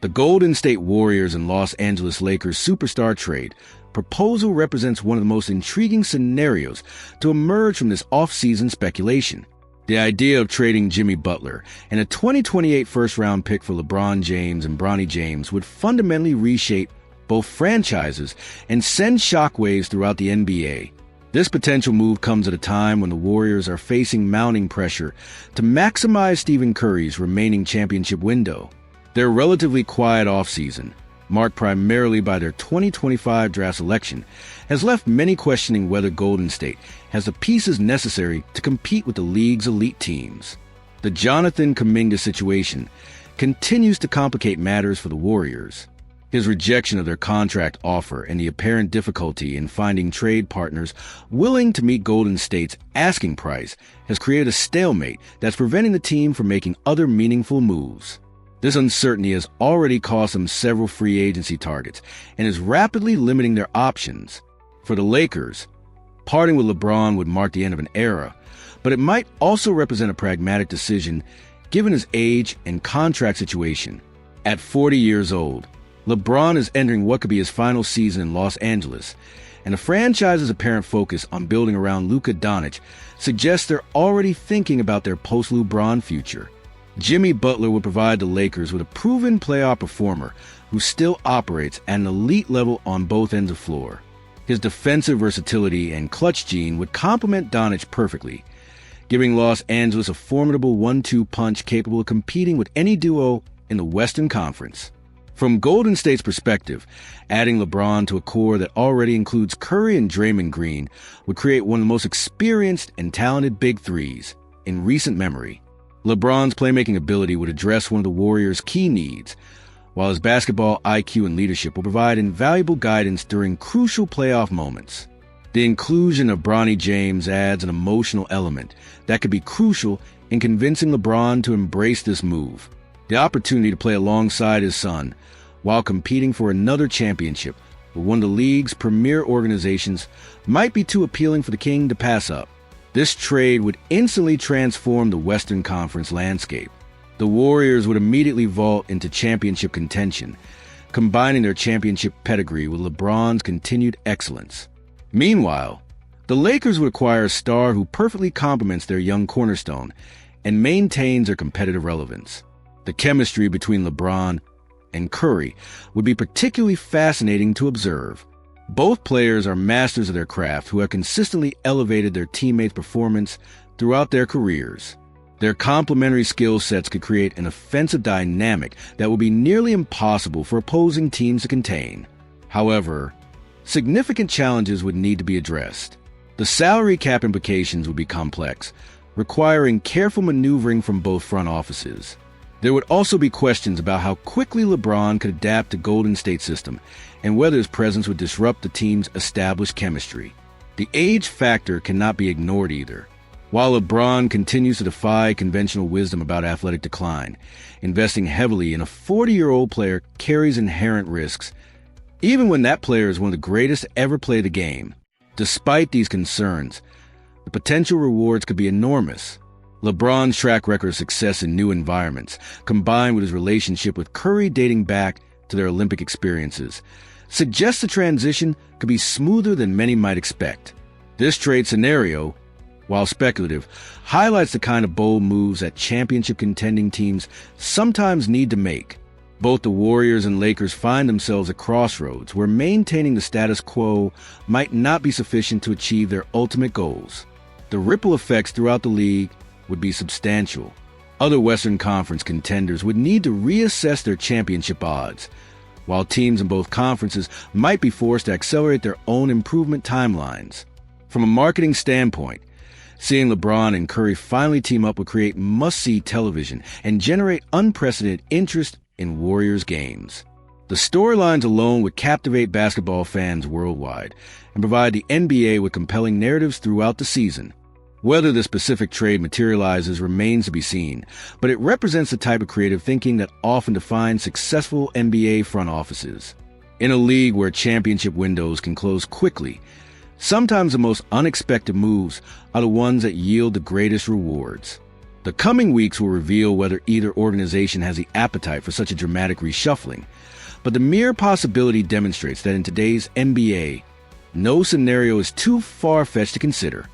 The Golden State Warriors and Los Angeles Lakers superstar trade proposal represents one of the most intriguing scenarios to emerge from this off-season speculation. The idea of trading Jimmy Butler and a 2028 first-round pick for LeBron James and Bronny James would fundamentally reshape both franchises and send shockwaves throughout the NBA. This potential move comes at a time when the Warriors are facing mounting pressure to maximize Stephen Curry's remaining championship window. Their relatively quiet offseason, marked primarily by their 2025 draft selection, has left many questioning whether Golden State has the pieces necessary to compete with the league's elite teams. The Jonathan Kuminga situation continues to complicate matters for the Warriors. His rejection of their contract offer and the apparent difficulty in finding trade partners willing to meet Golden State's asking price has created a stalemate that's preventing the team from making other meaningful moves. This uncertainty has already cost them several free agency targets and is rapidly limiting their options. For the Lakers, parting with LeBron would mark the end of an era, but it might also represent a pragmatic decision given his age and contract situation. At 40 years old, LeBron is entering what could be his final season in Los Angeles, and the franchise's apparent focus on building around Luka Doncic suggests they're already thinking about their post-LeBron future. Jimmy Butler would provide the Lakers with a proven playoff performer who still operates at an elite level on both ends of the floor. His defensive versatility and clutch gene would complement Doncic perfectly, giving Los Angeles a formidable 1-2 punch capable of competing with any duo in the Western Conference. From Golden State's perspective, adding LeBron to a core that already includes Curry and Draymond Green would create one of the most experienced and talented big threes in recent memory. LeBron's playmaking ability would address one of the Warriors' key needs, while his basketball IQ and leadership will provide invaluable guidance during crucial playoff moments. The inclusion of Bronny James adds an emotional element that could be crucial in convincing LeBron to embrace this move. The opportunity to play alongside his son while competing for another championship with one of the league's premier organizations might be too appealing for the King to pass up. This trade would instantly transform the Western Conference landscape. The Warriors would immediately vault into championship contention, combining their championship pedigree with LeBron's continued excellence. Meanwhile, the Lakers would acquire a star who perfectly complements their young cornerstone and maintains their competitive relevance. The chemistry between LeBron and Curry would be particularly fascinating to observe. Both players are masters of their craft who have consistently elevated their teammates' performance throughout their careers. Their complementary skill sets could create an offensive dynamic that would be nearly impossible for opposing teams to contain. However, significant challenges would need to be addressed. The salary cap implications would be complex, requiring careful maneuvering from both front offices. There would also be questions about how quickly LeBron could adapt to Golden State's system and whether his presence would disrupt the team's established chemistry. The age factor cannot be ignored either. While LeBron continues to defy conventional wisdom about athletic decline, investing heavily in a 40-year-old player carries inherent risks, even when that player is one of the greatest to ever play the game. Despite these concerns, the potential rewards could be enormous. LeBron's track record of success in new environments, combined with his relationship with Curry dating back to their Olympic experiences, suggests the transition could be smoother than many might expect. This trade scenario, while speculative, highlights the kind of bold moves that championship contending teams sometimes need to make. Both the Warriors and Lakers find themselves at crossroads where maintaining the status quo might not be sufficient to achieve their ultimate goals. The ripple effects throughout the league would be substantial. Other Western Conference contenders would need to reassess their championship odds, while teams in both conferences might be forced to accelerate their own improvement timelines. From a marketing standpoint, seeing LeBron and Curry finally team up would create must-see television and generate unprecedented interest in Warriors games. The storylines alone would captivate basketball fans worldwide and provide the NBA with compelling narratives throughout the season. Whether the specific trade materializes remains to be seen, but it represents the type of creative thinking that often defines successful NBA front offices. In a league where championship windows can close quickly, sometimes the most unexpected moves are the ones that yield the greatest rewards. The coming weeks will reveal whether either organization has the appetite for such a dramatic reshuffling, but the mere possibility demonstrates that in today's NBA, no scenario is too far-fetched to consider.